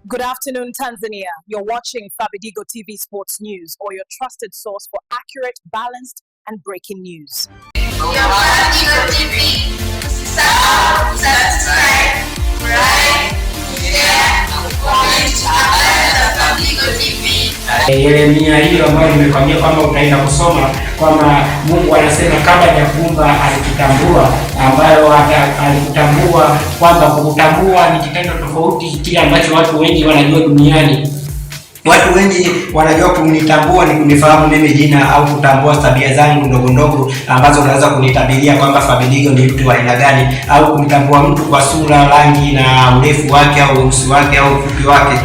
Good afternoon, Tanzania. You're watching Fabidigo TV Sports News, or your trusted source for accurate, balanced, and breaking news. Fabidigo TV. Subscribe, like, share, comment habari za Fabidigo TV. Yeremia hiyo ambayo nimekwambia kwamba utaenda kusoma kwamba Mungu anasema kabla ya kuumba alikutambua, ambayo alikutambua kwamba kukutambua ni kitendo tofauti kile ambacho watu wengi wanajua duniani. Watu wengi wanajua kunitambua ni kunifahamu mimi jina au kutambua tabia zangu ndogo ndogo ambazo unaweza kunitabiria kwamba Fabidigo ni mtu wa aina gani, au kumtambua mtu kwa sura, rangi na urefu wake au urefu wake au ufupi wake.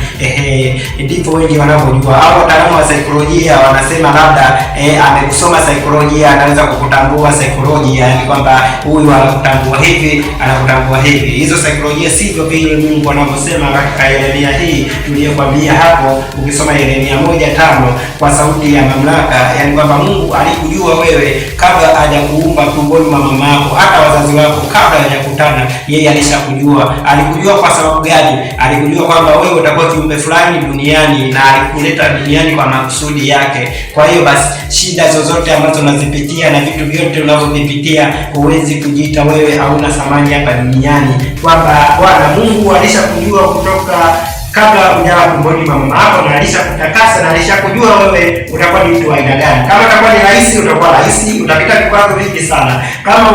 Ndipo wengi wanavyojua. Au wataalamu wa saikolojia wanasema labda amekusoma saikolojia anaweza kukutambua saikolojia, yani kwamba huyu anakutambua hivi, anakutambua hivi. Hizo saikolojia sivyo vile Mungu anavyosema katika Yeremia hii tuliyokwambia hapo. Ukisoma Yeremia 1:5 kwa sauti ya mamlaka, yani kwamba Mungu alikujua wewe kabla hajakuumba tumboni mwa mama yako, hata wazazi wako kabla hajakutana, yeye alishakujua. Alikujua kwa sababu gani? Alikujua kwamba wewe utakuwa kiumbe fulani duniani na alikuleta duniani kwa makusudi yake. Kwa hiyo basi shida zozote ambazo unazipitia na vitu vyote unavyovipitia, huwezi kujiita wewe hauna thamani hapa duniani, kwamba Bwana Mungu alishakujua kutoka kabla hujawa tumboni mwa mama yako, na alishakutakasa na alishakujua wewe utakuwa ni mtu wa aina gani. Kama utakuwa ni rais, utakuwa rais, utapita vikwazo vingi sana. Kama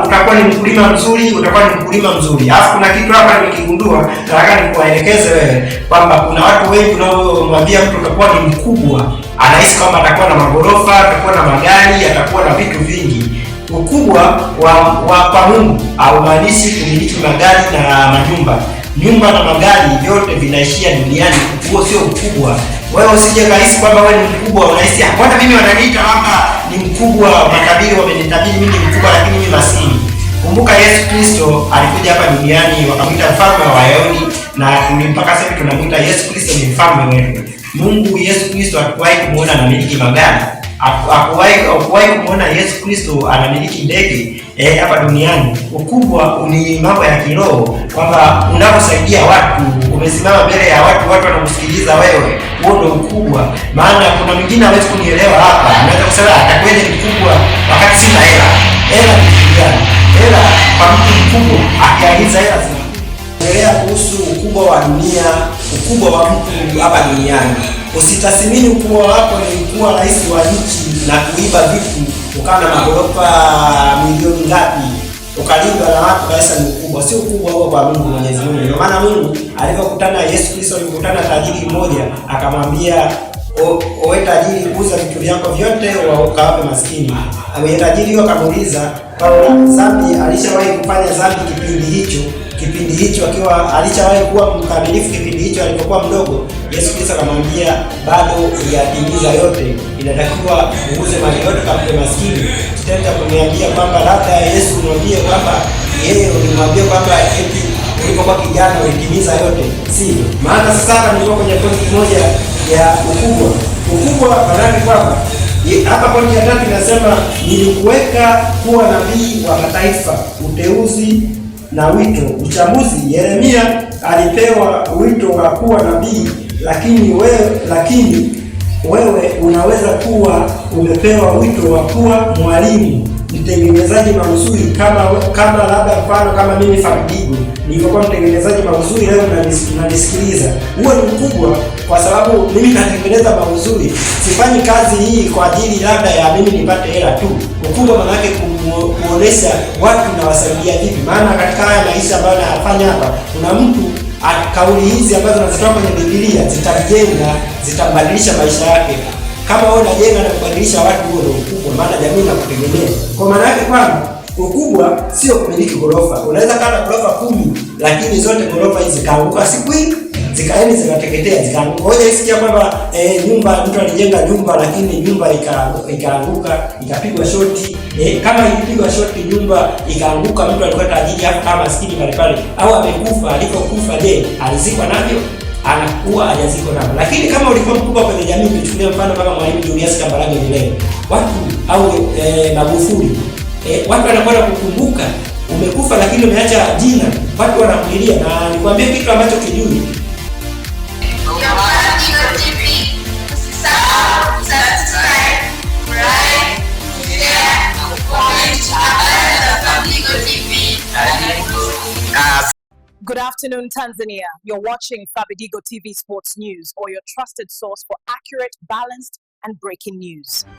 utakuwa ni mkulima mzuri, utakuwa ni mkulima mzuri. Alafu kuna kitu hapa nimekigundua, nataka nikuelekeze wewe kwamba kuna watu wengi unaomwambia mtu utakuwa ni mkubwa, anahisi kwamba atakuwa na magorofa, atakuwa na magari, atakuwa na vitu vingi. Ukubwa kwa Mungu haumaanishi kumiliki magari na majumba. Nyumba na magari yote vinaishia duniani. Huo sio ukubwa. Wewe usije kahisi kwamba wewe ni mkubwa, unahisi mbona mimi wananiita hapa ni mkubwa, matabiri wamenitabiri mimi ni mkubwa lakini mimi maskini. Kumbuka Yesu Kristo alikuja hapa duniani wakamuita mfalme wa Wayahudi, na mpaka sasa tunamuita Yesu Kristo ni mfalme wetu. Mungu Yesu Kristo hakuwahi kumuona anamiliki magari. Hakuwahi kumuona Yesu Kristo anamiliki ndege hapa duniani. Ukubwa ni mambo ya kiroho, kwamba unaposaidia watu, umesimama mbele ya watu, watu wanakusikiliza wewe, huo ndio ukubwa. Maana kuna mwingine hawezi kunielewa hapa, anaweza kusema atakwenda mkubwa wakati sina hela. Hela ni kitu gani? Hela kwa mtu mkubwa akiagiza hela zinaendelea. Kuhusu ukubwa wa dunia, ukubwa wa mtu hapa duniani, usitathmini ukubwa wako ni kuwa rais wa nchi na kuiba vitu ukawa na magorofa milioni ngapi ukalindwa na watu kaisa ni ukubwa. Sio ukubwa huo kwa Mungu Mwenyezi Mungu. Ndio maana Mungu alipokutana Yesu Kristo, alikutana tajiri mmoja akamwambia, wewe tajiri, kuuza vitu vyako vyote ukawape maskini. Mwenye tajiri huyo akamuuliza kwa dhambi, alishawahi kufanya dhambi kipindi hicho akiwa alishawahi kuwa mkamilifu kipindi hicho alipokuwa mdogo. Yesu Kristo akamwambia bado hujatimiza yote, inatakiwa uuze mali yote kampe maskini. Tutaenda kuniambia kwamba labda Yesu mwambie kwamba yeye ulimwambia kwamba eti ulipokuwa kijana ulitimiza yote, sivyo? Maana sasa hapa nilikuwa kwenye pointi moja ya ukubwa. Ukubwa maana kwamba hapa pointi ya 3 inasema nilikuweka kuwa nabii wa mataifa, uteuzi na wito. Uchambuzi: Yeremia alipewa wito wa kuwa nabii, lakini wewe unaweza kuwa umepewa wito wa kuwa mwalimu, mtengenezaji mazuri, kama labda mfano kama mimi Fabidigo nilikuwa mtengenezaji mazuri, leo unanisikiliza. Huo ni ukubwa, kwa sababu mimi natengeneza mazuri. Sifanyi kazi hii kwa ajili labda ya mimi nipate hela tu. Ukubwa maana yake kuonesha watu na wasaidia vipi. Maana katika haya maisha ambayo nafanya hapa, kuna mtu kauli hizi ambazo nazitoa kwenye Biblia zitajenga, zitabadilisha maisha yake. Kama wewe unajenga na kubadilisha watu, huo ndio ukubwa, maana jamii inakutegemea. Kwa maana yake kwamba ukubwa sio kumiliki gorofa. Unaweza kuwa na gorofa 10 lakini zote gorofa hizi zikaanguka siku hii, zikateketea, zikaanguka. Ngoja isikia kwamba nyumba, mtu alijenga nyumba lakini nyumba ikaanguka, ikapigwa shoti. Kama ilipigwa shoti nyumba ikaanguka, mtu alikuwa tajiri hapo kama maskini pale au amekufa. Alipokufa, je, alizikwa navyo? Anakuwa hajazikwa navyo. Lakini kama ulikuwa mkubwa kwenye jamii, tuchukulie mfano kama Mwalimu Julius Kambarage Nyerere, watu au Magufuli, watu wanakwenda kukumbuka. Umekufa lakini umeacha jina, watu wanakulilia. Na nikwambie kitu ambacho kijui, Good afternoon, Tanzania. You're watching Fabidigo TV Sports News, or your trusted source for accurate, balanced, and breaking news.